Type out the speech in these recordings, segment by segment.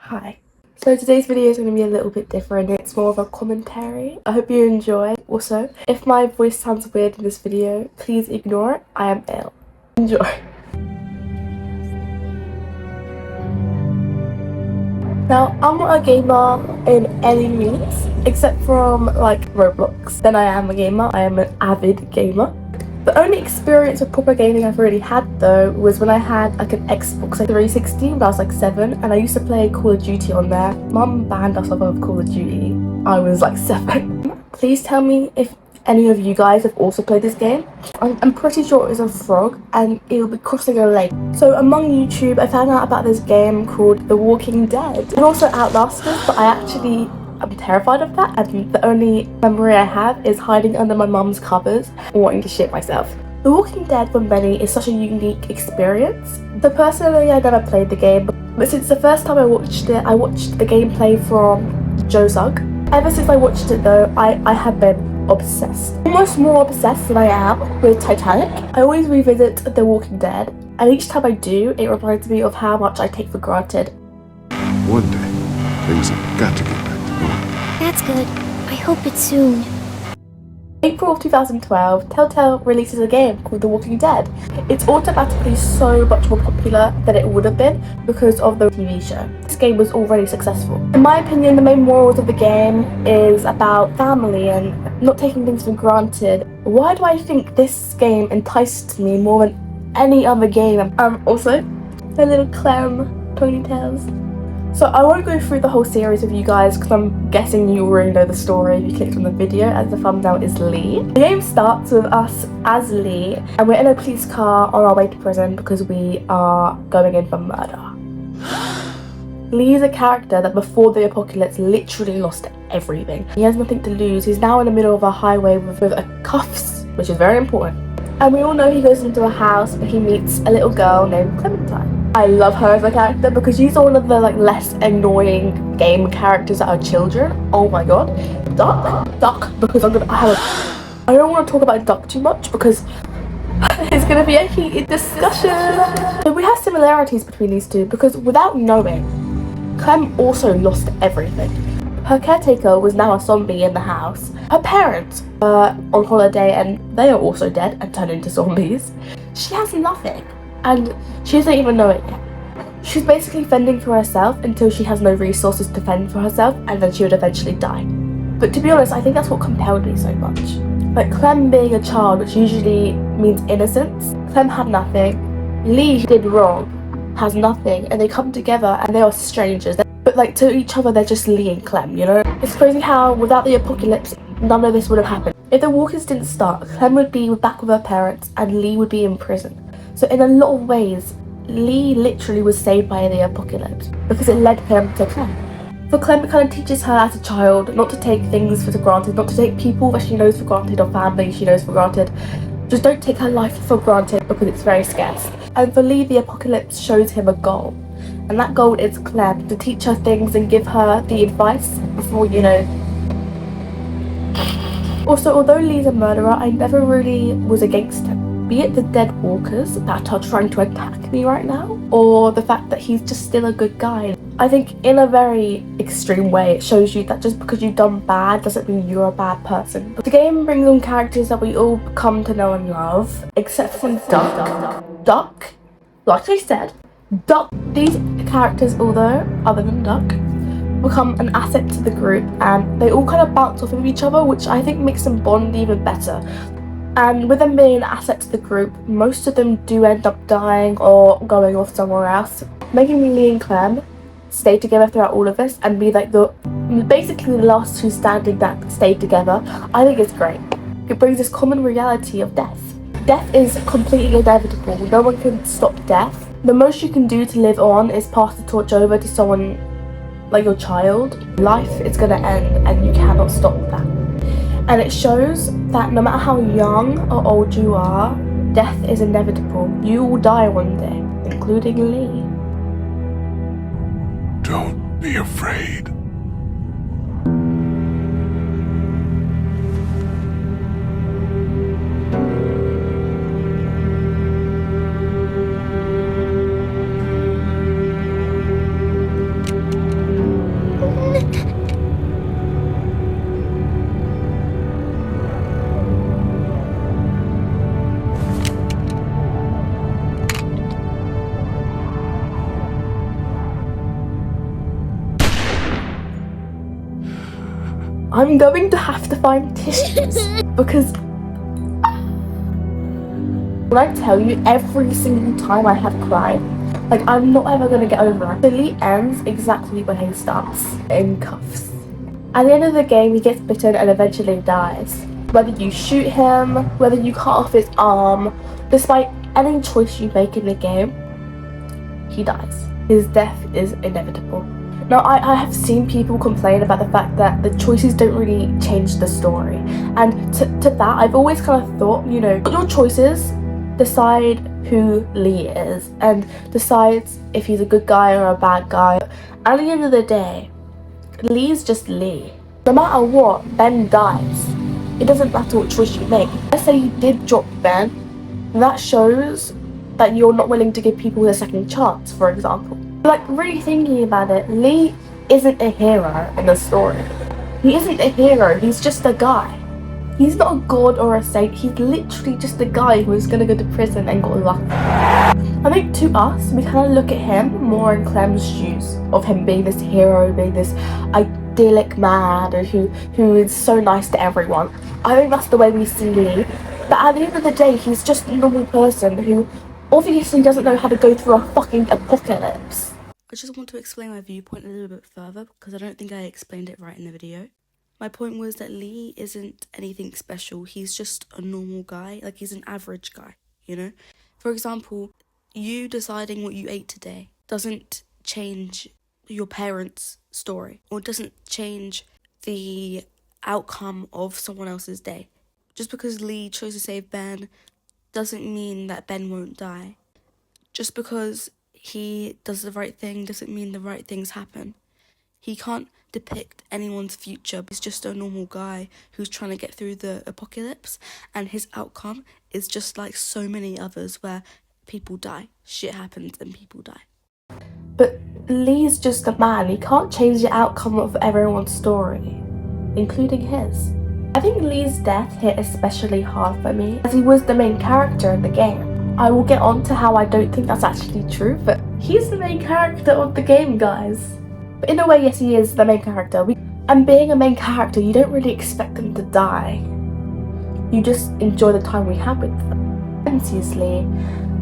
Hi. So today's video is going to be a little bit different. It's more of a commentary. I hope you enjoy. Also, if my voice sounds weird in this video, please ignore it. I am ill. Enjoy. Now, I'm not a gamer in any means, except from like Roblox. Then I am a gamer. I am an avid gamer. The only experience of proper gaming I've really had though was when I had like an Xbox 360 when I was like 7, and I used to play Call of Duty on there. Mum banned us off of Call of Duty. I was like 7. Please tell me if any of you guys have also played this game. I'm pretty sure it's a frog and it'll be crossing a lake. So among YouTube, I found out about this game called The Walking Dead. And also Outlasters, but I'm terrified of that, and the only memory I have is hiding under my mum's covers and wanting to shit myself. The Walking Dead for many is such a unique experience. So personally, I never played the game, but since the first time I watched it, I watched the gameplay from Joe Zug. Ever since I watched it though, I have been obsessed. Almost more obsessed than I am with Titanic. I always revisit The Walking Dead, and each time I do, it reminds me of how much I take for granted. One day, things have got to get back to normal. That's good. I hope it's soon. April of 2012, Telltale releases a game called The Walking Dead. It's automatically so much more popular than it would have been because of the TV show. This game was already successful. In my opinion, the main morals of the game is about family and not taking things for granted. Why do I think this game enticed me more than any other game? Also, the little clam ponytails. So I won't go through the whole series with you guys because I'm guessing you already know the story if you clicked on the video, as the thumbnail is Lee. The game starts with us as Lee, and we're in a police car on our way to prison because we are going in for murder. Lee is a character that before the apocalypse literally lost everything. He has nothing to lose. He's now in the middle of a highway with a cuffs, which is very important. And we all know he goes into a house where he meets a little girl named Clementine. I love her as a character because she's one of the less annoying game characters that are children. Oh my god. Duck, because I don't want to talk about Duck too much because it's going to be a heated discussion. So we have similarities between these two because without knowing, Clem also lost everything. Her caretaker was now a zombie in the house. Her parents were on holiday and they are also dead and turned into zombies. She has nothing. And she doesn't even know it yet. She's basically fending for herself until she has no resources to fend for herself, and then she would eventually die. But to be honest, I think that's what compelled me so much. Like Clem being a child, which usually means innocence. Clem had nothing. Lee did wrong, has nothing, and they come together and they are strangers. But to each other, they're just Lee and Clem, you know? It's crazy how without the apocalypse, none of this would have happened. If the walkers didn't start, Clem would be back with her parents and Lee would be in prison. So in a lot of ways, Lee literally was saved by the apocalypse because it led him to Clem. For Clem, it kind of teaches her as a child not to take things for granted, not to take people that she knows for granted or family she knows for granted. Just don't take her life for granted because it's very scarce. And for Lee, the apocalypse shows him a goal. And that goal is Clem, to teach her things and give her the advice before, Also, although Lee's a murderer, I never really was against him. Be it the dead walkers that are trying to attack me right now, or the fact that he's just still a good guy. I think in a very extreme way, it shows you that just because you've done bad doesn't mean you're a bad person. But the game brings on characters that we all come to know and love, except for Duck, like I said, Duck. These characters, although, other than Duck, become an asset to the group, and they all kind of bounce off of each other, which I think makes them bond even better. And with them being an asset to the group, most of them do end up dying or going off somewhere else. Making Lee and Clem stay together throughout all of this and be basically the last two standing that stayed together, I think it's great. It brings this common reality of death. Death is completely inevitable. No one can stop death. The most you can do to live on is pass the torch over to someone like your child. Life is going to end and you cannot stop that. And it shows that no matter how young or old you are, death is inevitable. You will die one day, including Lee. Don't be afraid. I'm going to have to find tissues because when I tell you, every single time I have cried, like, I'm not ever gonna get over it. Lee ends exactly where he starts, in cuffs. At the end of the game, he gets bitten and eventually dies. Whether you shoot him, whether you cut off his arm, despite any choice you make in the game, he dies. His death is inevitable. Now, I have seen people complain about the fact that the choices don't really change the story. And to that, I've always kind of thought, you know, your choices decide who Lee is and decides if he's a good guy or a bad guy. At the end of the day, Lee's just Lee. No matter what, Ben dies. It doesn't matter what choice you make. Let's say you did drop Ben, that shows that you're not willing to give people a second chance, for example. Like, really thinking about it, Lee isn't a hero in the story. He isn't a hero, he's just a guy. He's not a god or a saint, he's literally just a guy who's gonna go to prison and got lucky. I think to us, we kind of look at him more in Clem's shoes, of him being this hero, being this idyllic man who is so nice to everyone. I think that's the way we see Lee. But at the end of the day, he's just a normal person who obviously doesn't know how to go through a fucking apocalypse. I just want to explain my viewpoint a little bit further because I don't think I explained it right in the video. My point was that Lee isn't anything special. He's just a normal guy. Like, he's an average guy, you know? For example, you deciding what you ate today doesn't change your parents' story or doesn't change the outcome of someone else's day. Just because Lee chose to save Ben doesn't mean that Ben won't die. Just because he does the right thing doesn't mean the right things happen. He can't depict anyone's future. He's just a normal guy who's trying to get through the apocalypse, and his outcome is just like so many others where people die. Shit happens and people die. But Lee's just a man. He can't change the outcome of everyone's story, including his. I think Lee's death hit especially hard for me, as he was the main character in the game. I will get on to how I don't think that's actually true, but he's the main character of the game, guys. But in a way, yes, he is the main character. And being a main character, you don't really expect them to die. You just enjoy the time we have with them. Clem sees Lee,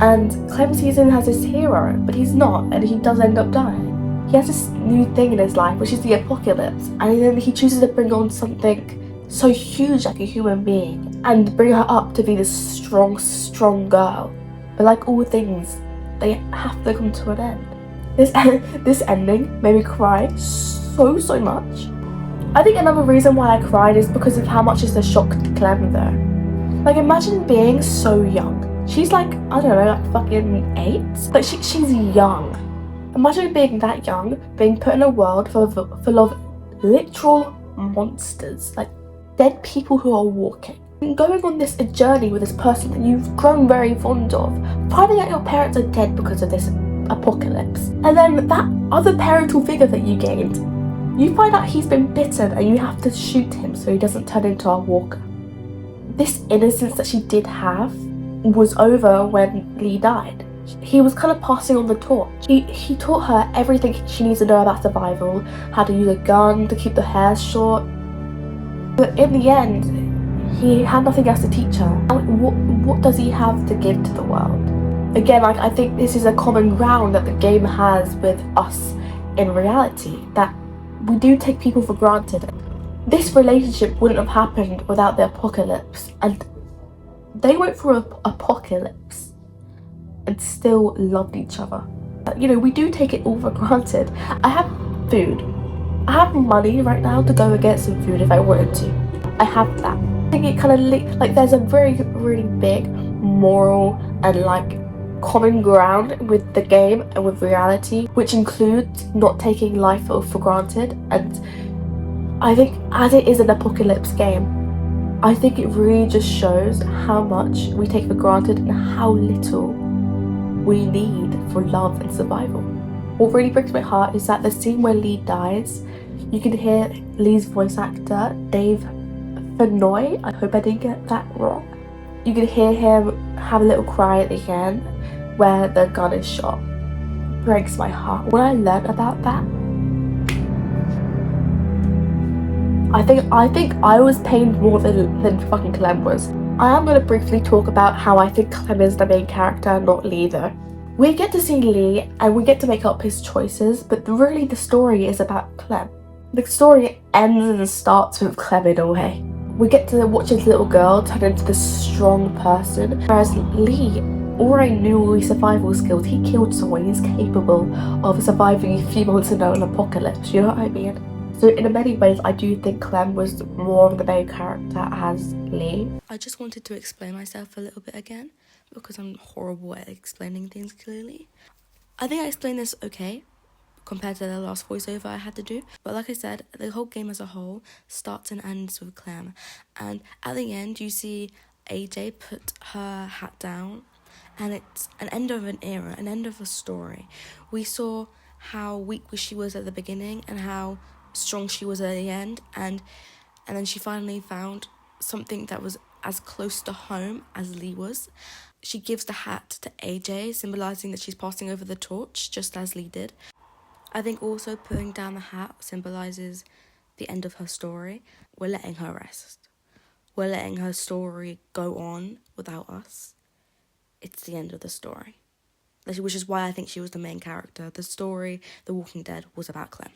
and Clem sees him as his hero, but he's not, and he does end up dying. He has this new thing in his life, which is the apocalypse, and then he chooses to bring on something so huge like a human being, and bring her up to be this strong girl. But like all things, they have to come to an end. This ending made me cry so much. I think another reason why I cried is because of how much is the shock to Clem though. Like, imagine being so young. She's like, I don't know, like fucking 8? But she's young. Imagine being that young, being put in a world full of literal monsters, like dead people who are walking. Going on this journey with this person that you've grown very fond of, finding out your parents are dead because of this apocalypse, and then that other parental figure that you gained, you find out he's been bitten and you have to shoot him so he doesn't turn into a walker. This innocence that she did have was over when Lee died. He was kind of passing on the torch. He taught her everything she needs to know about survival, how to use a gun, to keep the hair short. But in the end, he had nothing else to teach her. What does he have to give to the world? Again, like, I think this is a common ground that the game has with us in reality, that we do take people for granted. This relationship wouldn't have happened without the apocalypse, and they went through an apocalypse and still loved each other. You know, we do take it all for granted. I have food. I have money right now to go and get some food if I wanted to. I have that. I think it kind of like there's a really big moral and like common ground with the game and with reality, which includes not taking life for granted. And I think as it is an apocalypse game, I think it really just shows how much we take for granted and how little we need for love and survival. What really breaks my heart is that the scene where Lee dies, you can hear Lee's voice actor, Dave Fennoy, I hope I didn't get that wrong. You can hear him have a little cry at the end where the gun is shot. Breaks my heart. When I learned about that, I think I was pained more than fucking Clem was. I am gonna briefly talk about how I think Clem is the main character, not Lee though. We get to see Lee and we get to make up his choices, but really the story is about Clem. The story ends and starts with Clem in a way. We get to watch his little girl turn into this strong person, whereas Lee already knew all his survival skills. He killed someone, he's capable of surviving a few months into an apocalypse, you know what I mean? So in many ways, I do think Clem was more of the main character as Lee. I just wanted to explain myself a little bit again, because I'm horrible at explaining things clearly. I think I explained this okay, compared to the last voiceover I had to do. But like I said, the whole game as a whole starts and ends with Clem. And at the end, you see AJ put her hat down, and it's an end of an era, an end of a story. We saw how weak she was at the beginning and how strong she was at the end, and then she finally found something that was as close to home as Lee was. She gives the hat to AJ, symbolising that she's passing over the torch, just as Lee did. I think also putting down the hat symbolises the end of her story. We're letting her rest. We're letting her story go on without us. It's the end of the story. Which is why I think she was the main character. The story, The Walking Dead, was about Clem.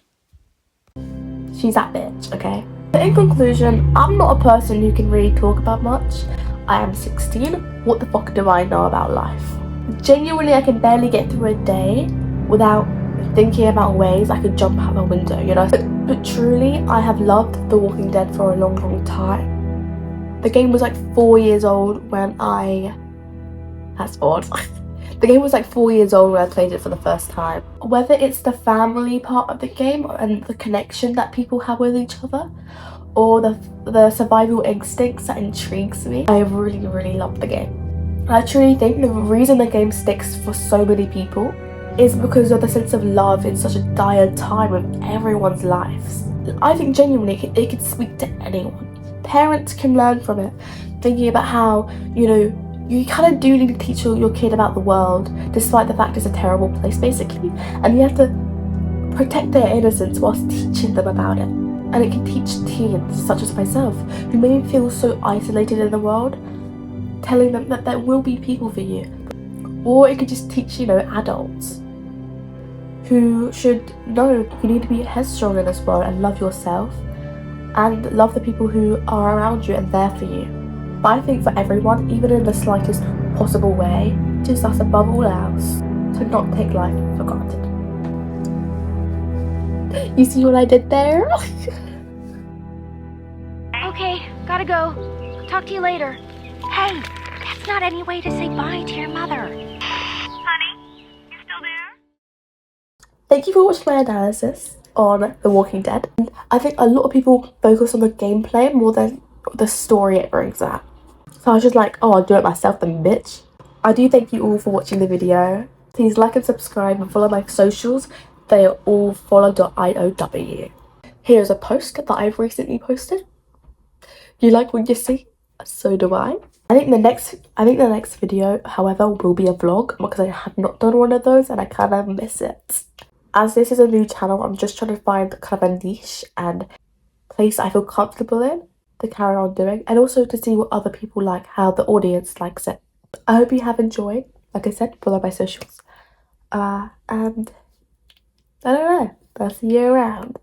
She's that bitch, okay? But in conclusion, I'm not a person who can really talk about much. I am 16. What the fuck do I know about life? Genuinely, I can barely get through a day without thinking about ways I could jump out the window, you know? But truly, I have loved The Walking Dead for a long, long time. The game was like 4 years old when That's odd. The game was like 4 years old when I played it for the first time. Whether it's the family part of the game and the connection that people have with each other, or the survival instincts that intrigues me, I really, really love the game. I truly think the reason the game sticks for so many people is because of the sense of love in such a dire time of everyone's lives. I think genuinely it could speak to anyone. Parents can learn from it, thinking about how, you know, you kind of do need to teach your kid about the world, despite the fact it's a terrible place, basically. And you have to protect their innocence whilst teaching them about it. And it can teach teens, such as myself, who may feel so isolated in the world, telling them that there will be people for you. Or it could just teach, you know, adults who should know you need to be headstrong in this world and love yourself and love the people who are around you and there for you. But I think for everyone, even in the slightest possible way, just us above all else, to not take life for granted. You see what I did there? Okay, gotta go. Talk to you later. Hey, that's not any way to say bye to your mother. Honey, you still there? Thank you for watching my analysis on The Walking Dead. I think a lot of people focus on the gameplay more than the story it brings out. So I was just like, oh, I'll do it myself then, bitch. I do thank you all for watching the video. Please like and subscribe and follow my socials. They are all follow.iow. Here's a post that I've recently posted. You like what you see? So do I. I think the next video, however, will be a vlog because I have not done one of those and I kind of miss it. As this is a new channel, I'm just trying to find kind of a niche and place I feel comfortable in to carry on doing, and also to see what other people like, how the audience likes it. I hope you have enjoyed. Like I said, follow my socials. And I don't know, I'll see you around.